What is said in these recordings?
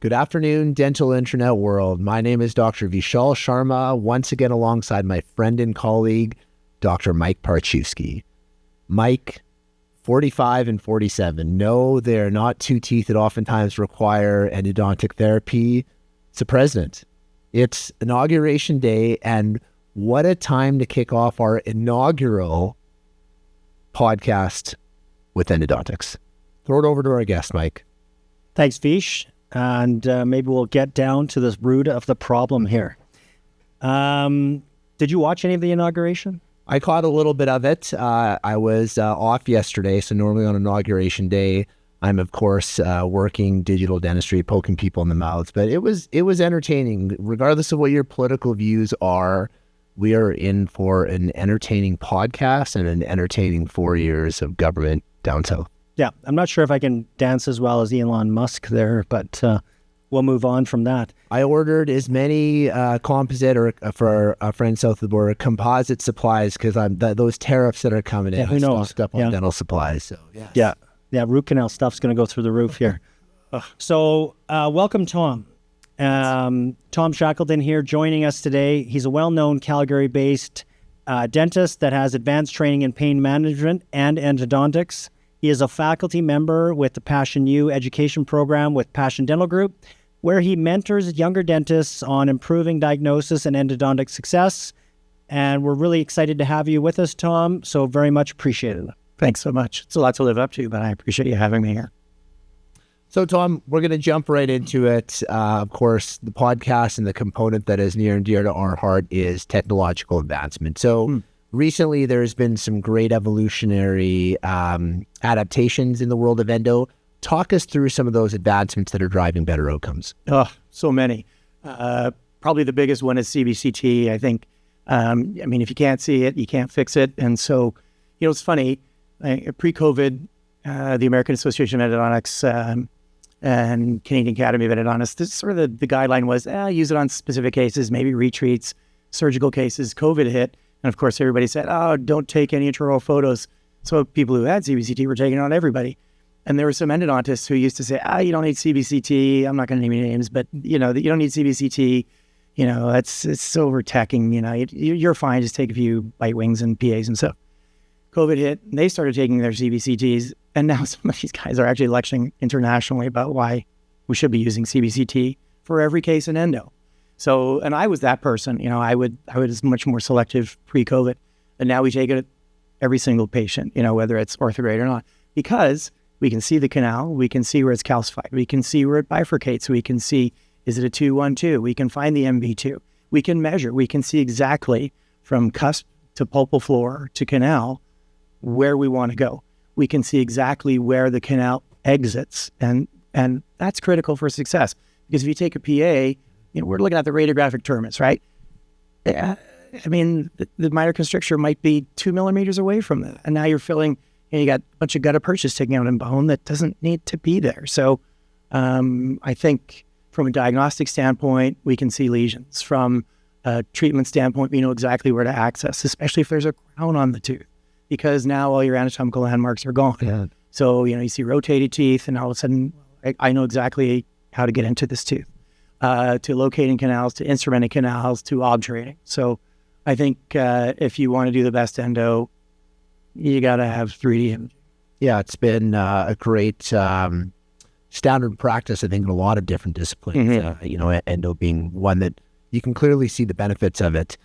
Good afternoon, dental internet world. My name is Dr. Vishal Sharma, once again alongside my friend and colleague, Dr. Mike Parchewski. Mike, 45 and 47. No, they're not two teeth that oftentimes require endodontic therapy. It's the president. It's Inauguration Day, and what a time to kick off our inaugural podcast with Endodontics. Throw it over to our guest, Mike. Thanks, Vish. And maybe we'll get down to the root of the problem here. Did you watch any of the inauguration? I caught a little bit of it. I was off yesterday, so normally on Inauguration Day, I'm of course working digital dentistry, poking people in the mouths. But it was entertaining, regardless of what your political views are. We are in for an entertaining podcast and an entertaining 4 years of government down south. Yeah, I'm not sure if I can dance as well as Elon Musk there, but we'll move on from that. I ordered as many composite, or for our friends south of the border, composite supplies, because those tariffs that are coming in. Yeah, who knows? Stocked up on dental supplies. So yeah, root canal stuff's going to go through the roof here. So welcome, Tom. Tom Shackleton here, joining us today. He's a well-known Calgary-based dentist that has advanced training in pain management and endodontics. He is a faculty member with the Passion U education program with Passion Dental Group, where he mentors younger dentists on improving diagnosis and endodontic success. And we're really excited to have you with us, Tom. So very much appreciated. Thanks so much. It's a lot to live up to, but I appreciate you having me here. So, Tom, we're going to jump right into it. Of course, the podcast and the component that is near and dear to our heart is technological advancement. So recently, there's been some great evolutionary adaptations in the world of endo. Talk us through some of those advancements that are driving better outcomes. Oh, so many. Probably the biggest one is CBCT. I think, if you can't see it, you can't fix it. And so, it's funny, pre-COVID, the American Association of Endodontics and Canadian Academy of Endodontists, this sort of the guideline was, use it on specific cases, maybe retreats, surgical cases. COVID hit. And of course, everybody said, don't take any intraoral photos. So people who had CBCT were taking it on everybody. And there were some endodontists who used to say, you don't need CBCT. I'm not going to name any names, but you don't need CBCT. It's over-teching. You're fine. Just take a few bite wings and PAs and stuff. COVID hit, and they started taking their CBCTs. And now some of these guys are actually lecturing internationally about why we should be using CBCT for every case in endo. So, and I was that person, I was much more selective pre-COVID, and now we take it at every single patient, whether it's orthograde or not, because we can see the canal, we can see where it's calcified, we can see where it bifurcates, we can see, is it a 2-1-2? We can find the MV2, we can measure, we can see exactly from cusp to pulpal floor to canal where we want to go. We can see exactly where the canal exits, and that's critical for success, because if you take a PA, we're looking at the radiographic terminus, right? The minor constrictor might be 2 millimeters away from that. And now you're feeling, you got a bunch of gutta perches taking out in bone that doesn't need to be there. So I think from a diagnostic standpoint, we can see lesions. From a treatment standpoint, we know exactly where to access, especially if there's a crown on the tooth, because now all your anatomical landmarks are gone. Yeah. So, you see rotated teeth, and all of a sudden, I know exactly how to get into this tooth. To locating canals, to instrumenting canals, to obturating. So I think if you want to do the best endo, you got to have 3D imaging. Yeah, it's been a great standard practice, I think, in a lot of different disciplines. Mm-hmm. Endo being one that you can clearly see the benefits of it.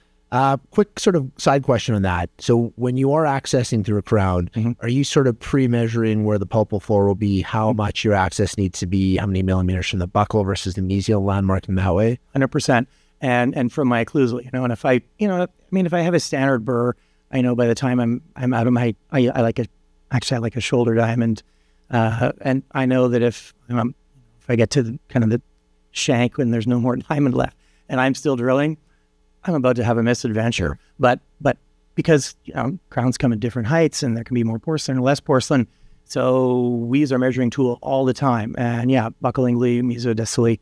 Quick sort of side question on that. So when you are accessing through a crown, are you sort of pre-measuring where the pulpal floor will be, how much your access needs to be, how many millimeters from the buccal versus the mesial landmark in that way? 100%. And from my occlusal, and if I have a standard burr, I know by the time I'm out of my, I like a shoulder diamond. And I know that if I get to the shank when there's no more diamond left and I'm still drilling, I'm about to have a misadventure. But because crowns come in different heights, and there can be more porcelain or less porcelain, so we use our measuring tool all the time. And buccolingly, mesodistally,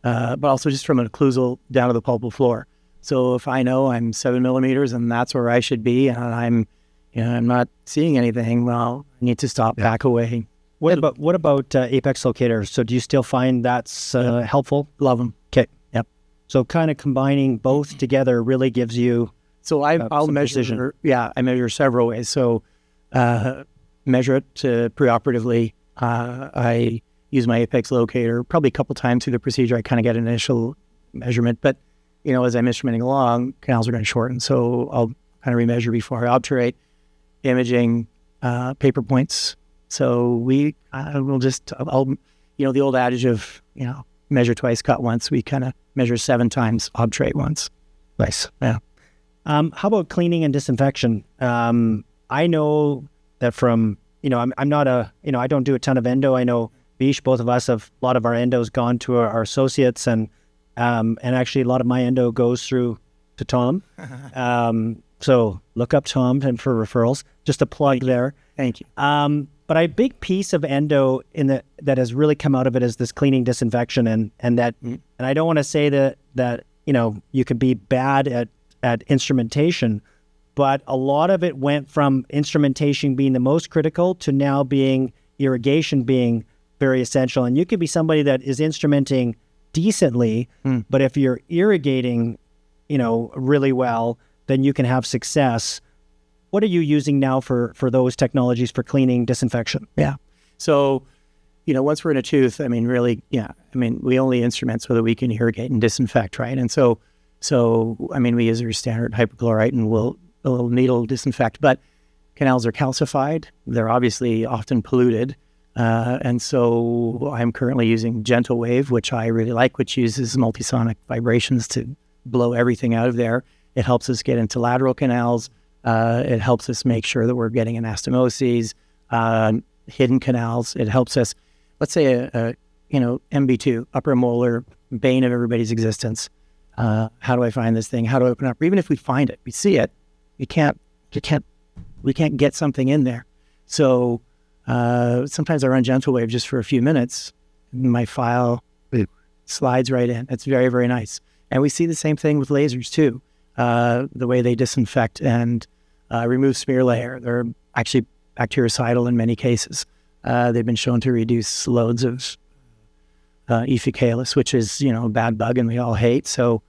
but also just from an occlusal down to the pulpal floor. So if I know I'm 7 millimeters and that's where I should be, and I'm not seeing anything, well, I need to stop, back away, What about Apex Locator? So do you still find that's helpful? Love them. Okay. Yep. So kind of combining both together really gives you So I'll measure. precision. Yeah, I measure several ways. So measure it preoperatively. I use my Apex Locator probably a couple times through the procedure. I kind of get an initial measurement, but as I'm instrumenting along, canals are going to shorten. So I'll kind of remeasure before I obturate. Imaging, paper points. So I'll the old adage of, measure twice, cut once. We kind of measure 7 times, obturate once. Nice. Yeah. How about cleaning and disinfection? I know that from, I'm not I don't do a ton of endo. I know Bish, both of us have, a lot of our endos gone to our associates, and actually a lot of my endo goes through to Tom. So look up Tom and for referrals, just a plug there. Thank you. But a big piece of endo that has really come out of it is this cleaning, disinfection, and I don't want to say that you can be bad at instrumentation, but a lot of it went from instrumentation being the most critical to now being irrigation being very essential. And you could be somebody that is instrumenting decently, but if you're irrigating, really well, then you can have success. What are you using now for those technologies for cleaning, disinfection? Yeah. So, once we're in a tooth, we only instrument so that we can irrigate and disinfect, right? And so we use our standard hypochlorite and a little needle disinfect, but canals are calcified. They're obviously often polluted. And so I'm currently using Gentle Wave, which I really like, which uses multisonic vibrations to blow everything out of there. It helps us get into lateral canals. It helps us make sure that we're getting anastomoses, hidden canals. It helps us, let's say MB2, upper molar, bane of everybody's existence. How do I find this thing? How do I open up? Or even if we find it, we see it, we can't get something in there. So sometimes I run Gentle Wave just for a few minutes. My file slides right in. It's very, very nice. And we see the same thing with lasers too. The way they disinfect and remove smear layer. They're actually bactericidal in many cases. They've been shown to reduce loads of Ephicalis, which is, a bad bug and we all hate. So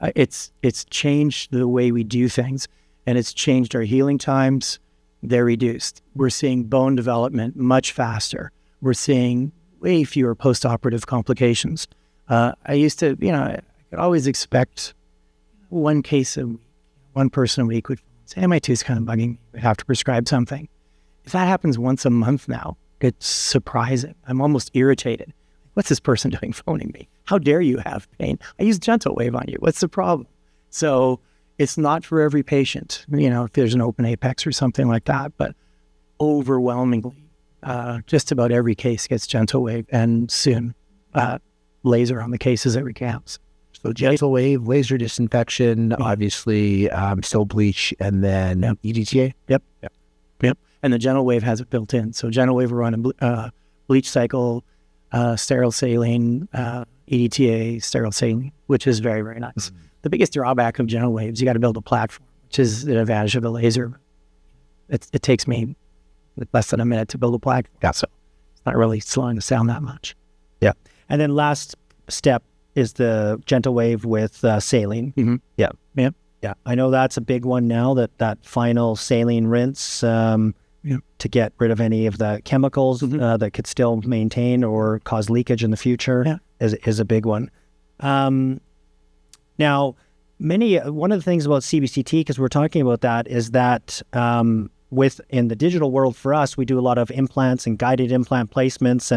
it's changed the way we do things, and it's changed our healing times. They're reduced. We're seeing bone development much faster. We're seeing way fewer post-operative complications. I used to, I could always expect one person a week would say, my tooth's kind of bugging me. We'd have to prescribe something. If that happens once a month now, it's surprising. I'm almost irritated. What's this person doing phoning me? How dare you have pain? I use Gentle Wave on you. What's the problem? So it's not for every patient, if there's an open apex or something like that, but overwhelmingly, just about every case gets Gentle Wave, and soon laser on the cases that we can. So Gentle Wave, laser disinfection, obviously, still bleach, and then EDTA? Yep. And the Gentle Wave has it built in. So Gentle Wave will run a bleach cycle, sterile saline, EDTA, sterile saline, which is very, very nice. Mm-hmm. The biggest drawback of Gentle Waves, you got to build a platform, which is the advantage of a laser. It takes me less than a minute to build a platform. Yeah, so it's not really slowing us down that much. Yeah. And then last step is the Gentle Wave with saline. Mm-hmm. Yeah. I know that's a big one now, that final saline rinse to get rid of any of the chemicals that could still maintain or cause leakage in the future is a big one. Now, one of the things about CBCT, because we're talking about that, is that in the digital world for us, we do a lot of implants and guided implant placements,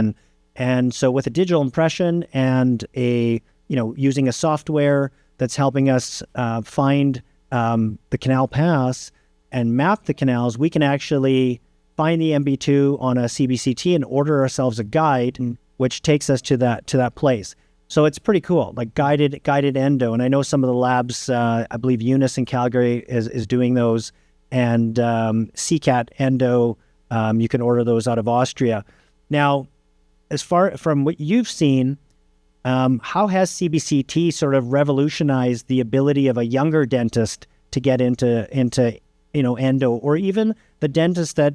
and so with a digital impression and using a software that's helping us find the canal paths and map the canals, we can actually find the MB2 on a CBCT and order ourselves a guide, which takes us to that place. So it's pretty cool, like guided endo. And I know some of the labs, I believe Eunice in Calgary is doing those, and CCAT endo, you can order those out of Austria. Now, as far from what you've seen, how has CBCT sort of revolutionized the ability of a younger dentist to get into endo, or even the dentist that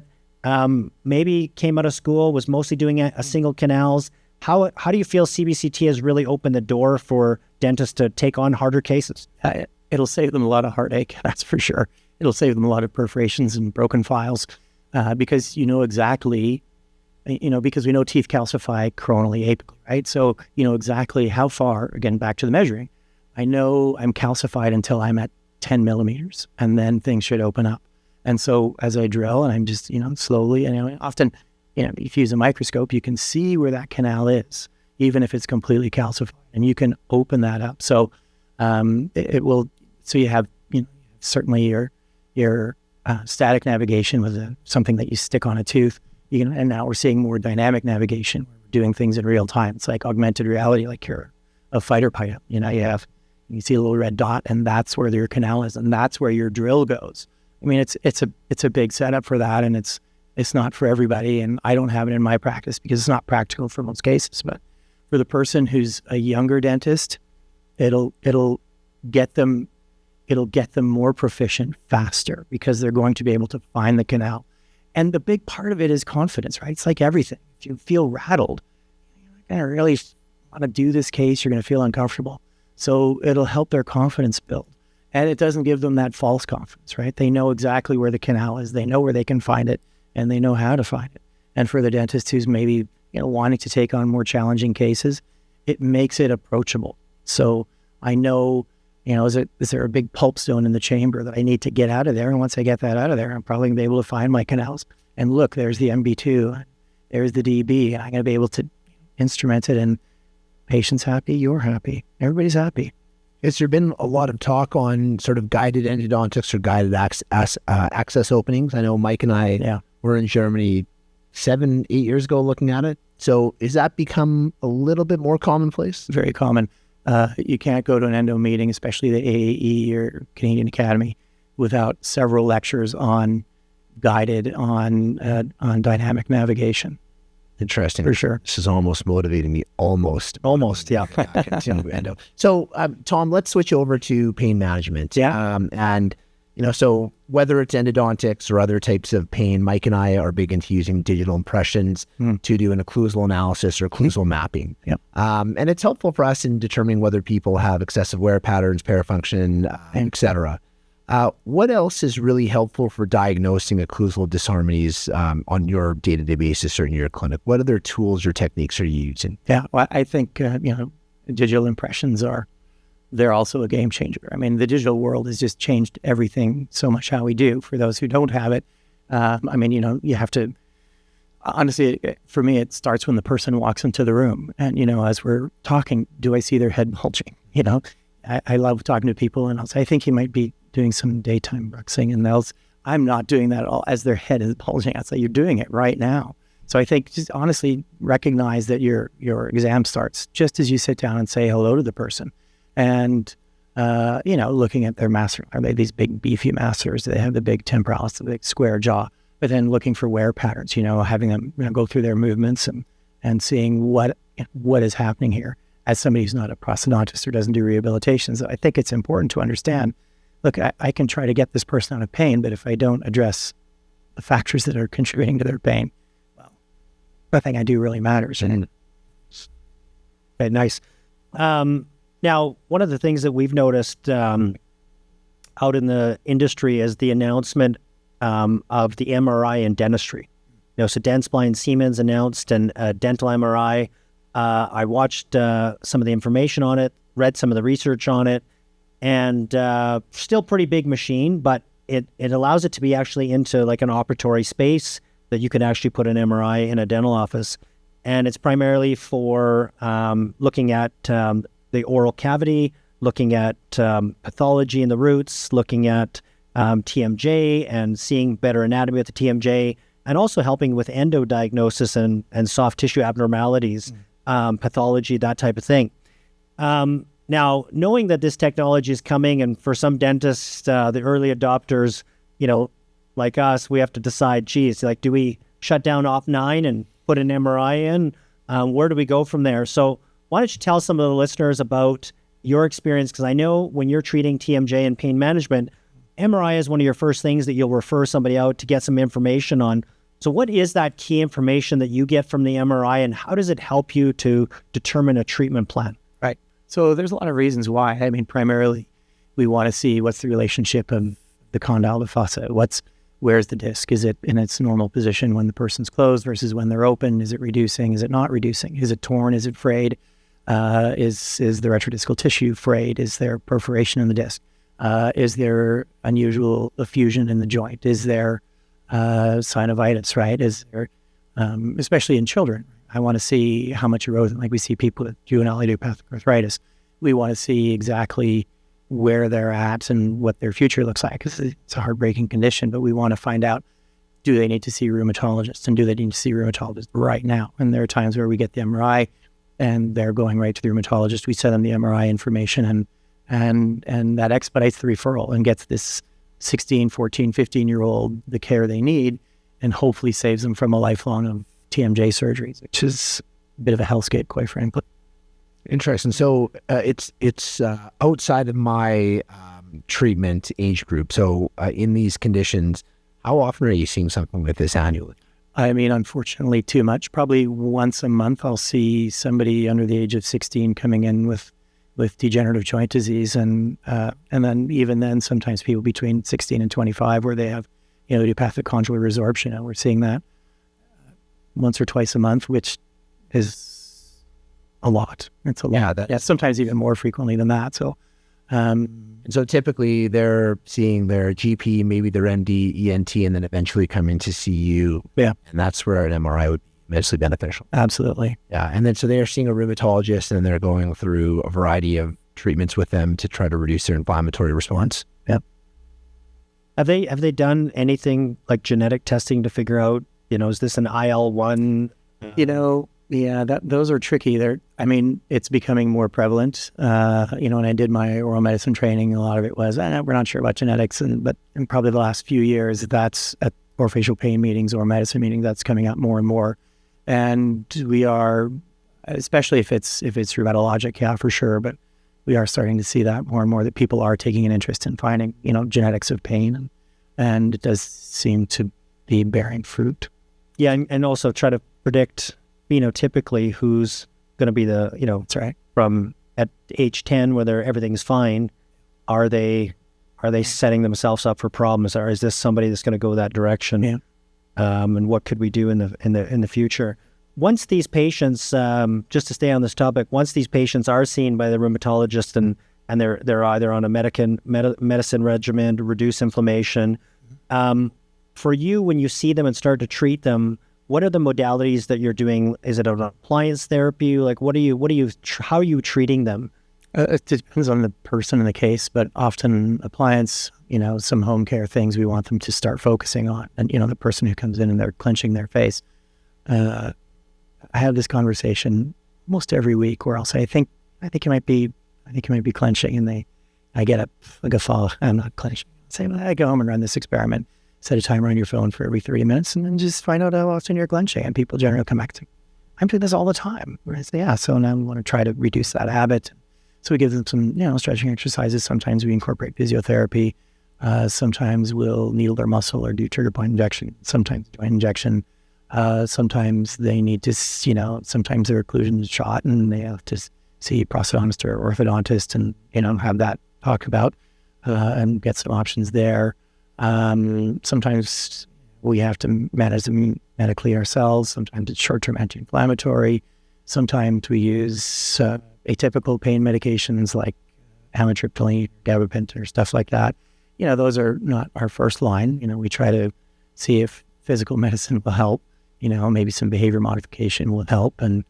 maybe came out of school, was mostly doing a single canals. How do you feel CBCT has really opened the door for dentists to take on harder cases? It'll save them a lot of heartache, that's for sure. It'll save them a lot of perforations and broken files because you know exactly, because we know teeth calcify coronally, apically, right? So you know exactly how far, again, back to the measuring, I know I'm calcified until I'm at 10 millimeters, and then things should open up. And so as I drill, and I'm just, slowly, and often, if you use a microscope, you can see where that canal is, even if it's completely calcified, and you can open that up. So it will, so you have, certainly your static navigation with something that you stick on a tooth, and now we're seeing more dynamic navigation. We're doing things in real time. It's like augmented reality, like you're a fighter pilot. You see a little red dot, and that's where your canal is, and that's where your drill goes. I mean, it's a big setup for that, and it's not for everybody, and I don't have it in my practice because it's not practical for most cases. But for the person who's a younger dentist, it'll get them more proficient faster because they're going to be able to find the canal. And the big part of it is confidence, right? It's like everything. If you feel rattled, you're not going to really want to do this case. You're going to feel uncomfortable. So it'll help their confidence build. And it doesn't give them that false confidence, right? They know exactly where the canal is. They know where they can find it, and they know how to find it. And for the dentist who's maybe, wanting to take on more challenging cases, it makes it approachable. So I know, is there a big pulp stone in the chamber that I need to get out of there? And once I get that out of there, I'm probably going to be able to find my canals. And look, there's the MB2, there's the DB, and I'm going to be able to instrument it, and patient's happy, you're happy, everybody's happy. Has there been a lot of talk on sort of guided endodontics or guided access openings? I know Mike and I were in Germany 7-8 years ago looking at it. So is that become a little bit more commonplace? Very common. You can't go to an endo meeting, especially the AAE or Canadian Academy, without several lectures on guided, on dynamic navigation. Interesting. For sure. This is almost motivating me. Almost, yeah. Endo. So, Tom, let's switch over to pain management. Yeah. And, so whether it's endodontics or other types of pain, Mike and I are big into using digital impressions to do an occlusal analysis or occlusal mapping. Yep. And it's helpful for us in determining whether people have excessive wear patterns, parafunction, et cetera. What else is really helpful for diagnosing occlusal disharmonies on your day-to-day basis or in your clinic? What other tools or techniques are you using? Yeah, well, I think, digital impressions they're also a game changer. I mean, the digital world has just changed everything so much how we do. For those who don't have it, you have to, honestly, for me, it starts when the person walks into the room. And, as we're talking, do I see their head bulging? I love talking to people, and I'll say, I think you might be doing some daytime bruxing, and I'm not doing that at all, as their head is bulging. I say, you're doing it right now. So I think just honestly recognize that your exam starts just as you sit down and say hello to the person. And, looking at their master, are they these big beefy masters? Do they have the big temporalis, the big square jaw? But then looking for wear patterns, having them go through their movements and seeing what is happening here. As somebody who's not a prosthodontist or doesn't do rehabilitation, so I think it's important to understand, look, I can try to get this person out of pain, but if I don't address the factors that are contributing to their pain, well, nothing I do really matters. Okay, nice. Now, one of the things that we've noticed out in the industry is the announcement of the MRI in dentistry. So Dentsply Siemens announced a dental MRI. I watched some of the information on it, read some of the research on it, and still pretty big machine, but it allows it to be actually into like an operatory space that you can actually put an MRI in a dental office. And it's primarily for looking at the oral cavity, looking at pathology in the roots, looking at TMJ and seeing better anatomy with the TMJ, and also helping with endo diagnosis and soft tissue abnormalities, pathology, that type of thing. Now, knowing that this technology is coming, and for some dentists, the early adopters, like us, we have to decide, geez, like, do we shut down Op9 and put an MRI in? Where do we go from there? So why don't you tell some of the listeners about your experience? Because I know when you're treating TMJ and pain management, MRI is one of your first things that you'll refer somebody out to get some information on. So what is that key information that you get from the MRI, and how does it help you to determine a treatment plan? Right. So there's a lot of reasons why. I mean, primarily, we want to see what's the relationship of the condyle to fossa. Where's the disc? Is it in its normal position when the person's closed versus when they're open? Is it reducing? Is it not reducing? Is it torn? Is it frayed? Is the retrodiscal tissue frayed? Is there perforation in the disc? Is there unusual effusion in the joint? Is there synovitis, right? Is there, especially in children, I want to see how much erosion, like we see people with juvenile idiopathic arthritis. We want to see exactly where they're at and what their future looks like, because it's a heartbreaking condition, but we want to find out, do they need to see a rheumatologist, and do they need to see a rheumatologist right now? And there are times where we get the MRI and they're going right to the rheumatologist. We send them the MRI information, and that expedites the referral and gets this 16, 14, 15-year-old the care they need, and hopefully saves them from a lifelong of TMJ surgeries, which is a bit of a hellscape, quite frankly. Interesting. So it's outside of my treatment age group. So in these conditions, how often are you seeing something like this annually? I mean, unfortunately, too much. Probably once a month, I'll see somebody under the age of 16 coming in with degenerative joint disease, and then even then, sometimes people between 16 and 25 where they have idiopathic condylar resorption, and we're seeing that once or twice a month, which is a lot. It's a lot. Yeah, sometimes even more frequently than that. So, so typically they're seeing their GP, maybe their MD, ENT, and then eventually coming to see you. Yeah, and that's where an MRI would be immensely beneficial. Absolutely. Yeah, and then so they're seeing a rheumatologist, and then they're going through a variety of treatments with them to try to reduce their inflammatory response. Yeah. Have they done anything like genetic testing to figure out, is this an IL-1? Yeah, those are tricky. It's becoming more prevalent. When I did my oral medicine training, a lot of it was, we're not sure about genetics, but in probably the last few years, that's at orofacial pain meetings or medicine meetings, that's coming up more and more. And we are, especially if it's rheumatologic, yeah, for sure, but we are starting to see that more and more, that people are taking an interest in finding, genetics of pain, and it does seem to be bearing fruit. Yeah, and also try to predict phenotypically who's going to be the, That's right. From at age 10, whether everything's fine, are they setting themselves up for problems, or is this somebody that's going to go that direction? Yeah. And what could we do in the future? Once these patients, just to stay on this topic, once these patients are seen by the rheumatologist and they're either on a medicine regimen to reduce inflammation, for you, when you see them and start to treat them, what are the modalities that you're doing? Is it an appliance therapy? Like, how are you treating them? It depends on the person and the case, but often appliance, some home care things we want them to start focusing on. And, the person who comes in and they're clenching their face. I have this conversation almost every week where I'll say, I think you might be clenching. And I get a guffaw. I'm not clenching. I say, I go home and run this experiment. Set a timer on your phone for every 30 minutes and then just find out how often you're clenching. And people generally come back to, I'm doing this all the time. I say, yeah, so now we want to try to reduce that habit. So we give them some, stretching exercises. Sometimes we incorporate physiotherapy. Sometimes we'll needle their muscle or do trigger point injection. Sometimes joint injection. Sometimes they need to, sometimes their occlusion is shot and they have to see a prosthodontist or orthodontist and, have that talk about and get some options there. Sometimes we have to manage them medically ourselves. Sometimes it's short-term anti-inflammatory. Sometimes we use atypical pain medications like amitriptyline, gabapentin, or stuff like that. Those are not our first line. We try to see if physical medicine will help. Maybe some behavior modification will help, and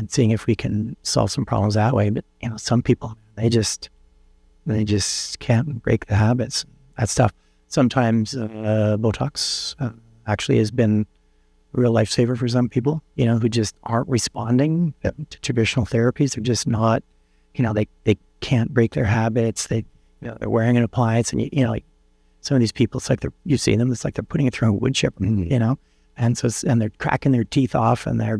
seeing if we can solve some problems that way. But some people, they just can't break the habits. That stuff. Sometimes Botox actually has been a real lifesaver for some people, who just aren't responding to traditional therapies. They're just not, they can't break their habits. They're wearing an appliance, and like some of these people, it's like you see them, it's like they're putting it through a wood chipper, and they're cracking their teeth off, and they're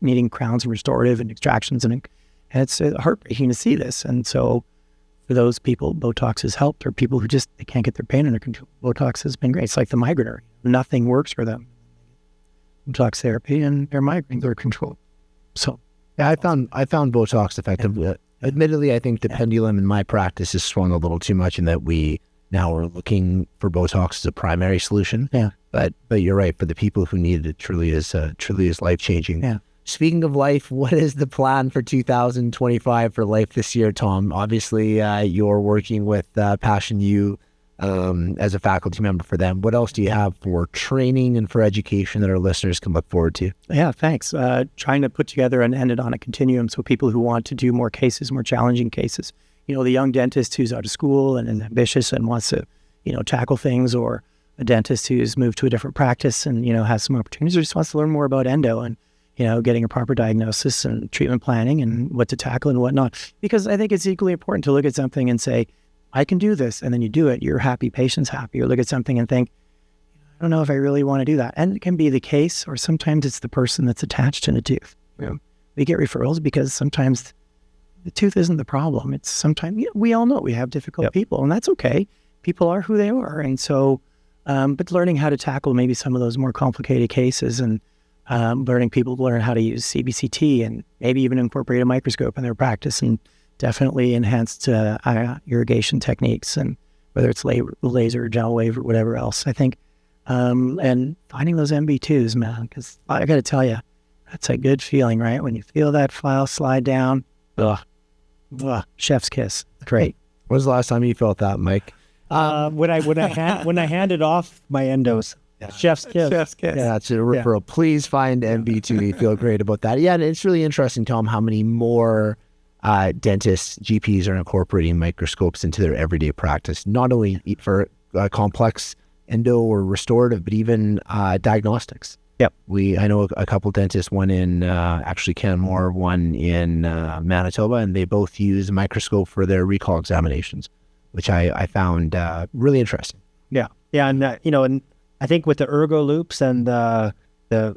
needing crowns and restorative and extractions, and it's heartbreaking to see this. And so for those people, Botox has helped, or people who they can't get their pain under control. Botox has been great. It's like the migrainer. Nothing works for them. Botox therapy, and their migraines are controlled. So Yeah, I found Botox effective. Admittedly, I think the pendulum in my practice has swung a little too much in that we now are looking for Botox as a primary solution. Yeah. But you're right. For the people who need it, truly is life changing. Yeah. Speaking of life, what is the plan for 2025 for life this year, Tom? Obviously, you're working with Passion U as a faculty member for them. What else do you have for training and for education that our listeners can look forward to? Yeah, thanks. Trying to put together an endodontic continuum so people who want to do more cases, more challenging cases, the young dentist who's out of school and ambitious and wants to, tackle things, or a dentist who's moved to a different practice and, has some opportunities, or just wants to learn more about endo and, getting a proper diagnosis and treatment planning and what to tackle and whatnot. Because I think it's equally important to look at something and say, I can do this. And then you do it. You're happy, patient's happy. Or look at something and think, I don't know if I really want to do that. And it can be the case, or sometimes it's the person that's attached to the tooth. We get referrals because sometimes the tooth isn't the problem. It's sometimes, we all know we have difficult people, and that's okay. People are who they are. And so, but learning how to tackle maybe some of those more complicated cases, and learning people to learn how to use CBCT and maybe even incorporate a microscope in their practice, and definitely enhanced irrigation techniques, and whether it's laser, gel wave, or whatever else, I think. And finding those MB2s, man, because I got to tell you, that's a good feeling, right? When you feel that file slide down, chef's kiss. Great. When was the last time you felt that, Mike? When I handed off my endos. Yeah. Chef's kiss. Chef's kiss. Yeah, that's a referral. Yeah. Please find MB2. You feel great about that. Yeah, and it's really interesting, Tom, how many more dentists, GPs are incorporating microscopes into their everyday practice, not only for complex endo or restorative, but even diagnostics. Yep. I know a couple dentists, one in actually Canmore, one in Manitoba, and they both use a microscope for their recall examinations, which I found really interesting. Yeah. Yeah. And, and I think with the ergo loops and the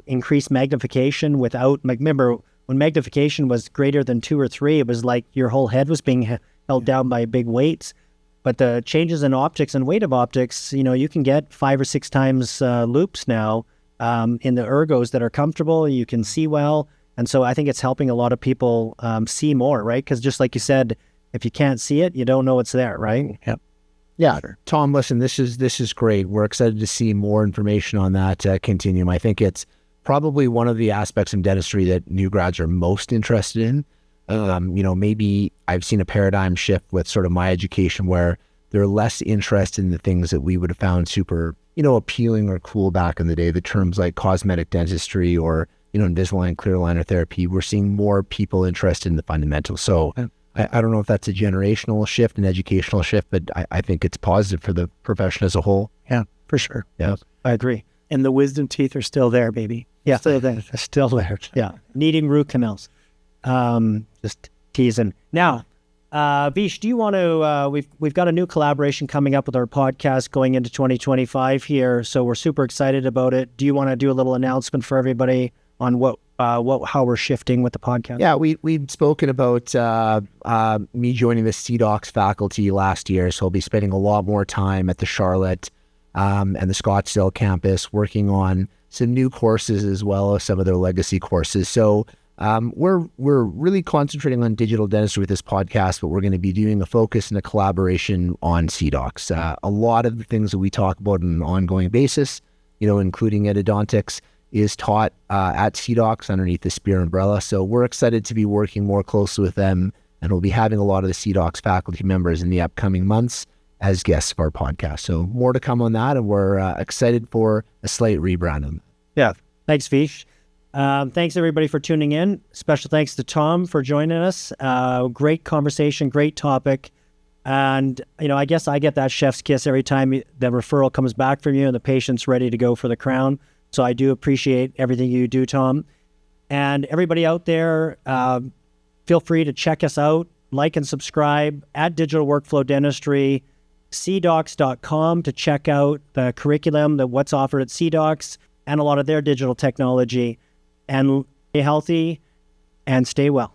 increased magnification remember when magnification was greater than 2 or 3, it was like your whole head was being held down by big weights. But the changes in optics and weight of optics, you can get 5 or 6 times loops now in the ergos that are comfortable. You can see well. And so I think it's helping a lot of people see more, right? Because just like you said, if you can't see it, you don't know it's there, right? Yep. Yeah. Tom, listen, this is great. We're excited to see more information on that continuum. I think it's probably one of the aspects of dentistry that new grads are most interested in. Maybe I've seen a paradigm shift with sort of my education where they're less interested in the things that we would have found super, appealing or cool back in the day. The terms like cosmetic dentistry or, Invisalign, clear aligner therapy. We're seeing more people interested in the fundamentals. So I don't know if that's a generational shift, an educational shift, but I think it's positive for the profession as a whole. Yeah, for sure. Yeah, I agree. And the wisdom teeth are still there, baby. Yeah, still there. They're still there. Yeah, needing root canals. Just teasing. Now, Vish, do you want to? We've got a new collaboration coming up with our podcast going into 2025 here, so we're super excited about it. Do you want to do a little announcement for everybody on how we're shifting with the podcast? Yeah, we've spoken about me joining the CDOCS faculty last year, so I'll be spending a lot more time at the Charlotte and the Scottsdale campus working on some new courses as well as some of their legacy courses. So we're really concentrating on digital dentistry with this podcast, but we're going to be doing a focus and a collaboration on CDOCS. A lot of the things that we talk about on an ongoing basis, including endodontics, is taught at CDOCS underneath the Spear umbrella. So we're excited to be working more closely with them, and we'll be having a lot of the CDOCS faculty members in the upcoming months as guests of our podcast. So more to come on that, and we're excited for a slight rebrand. Yeah. Thanks, Vish. Thanks, everybody, for tuning in. Special thanks to Tom for joining us. Great conversation, great topic. And, I guess I get that chef's kiss every time the referral comes back from you and the patient's ready to go for the crown. So I do appreciate everything you do, Tom. And everybody out there, feel free to check us out, like and subscribe at Digital Workflow Dentistry, cdocs.com to check out the curriculum, what's offered at CDOCS, and a lot of their digital technology. And stay healthy and stay well.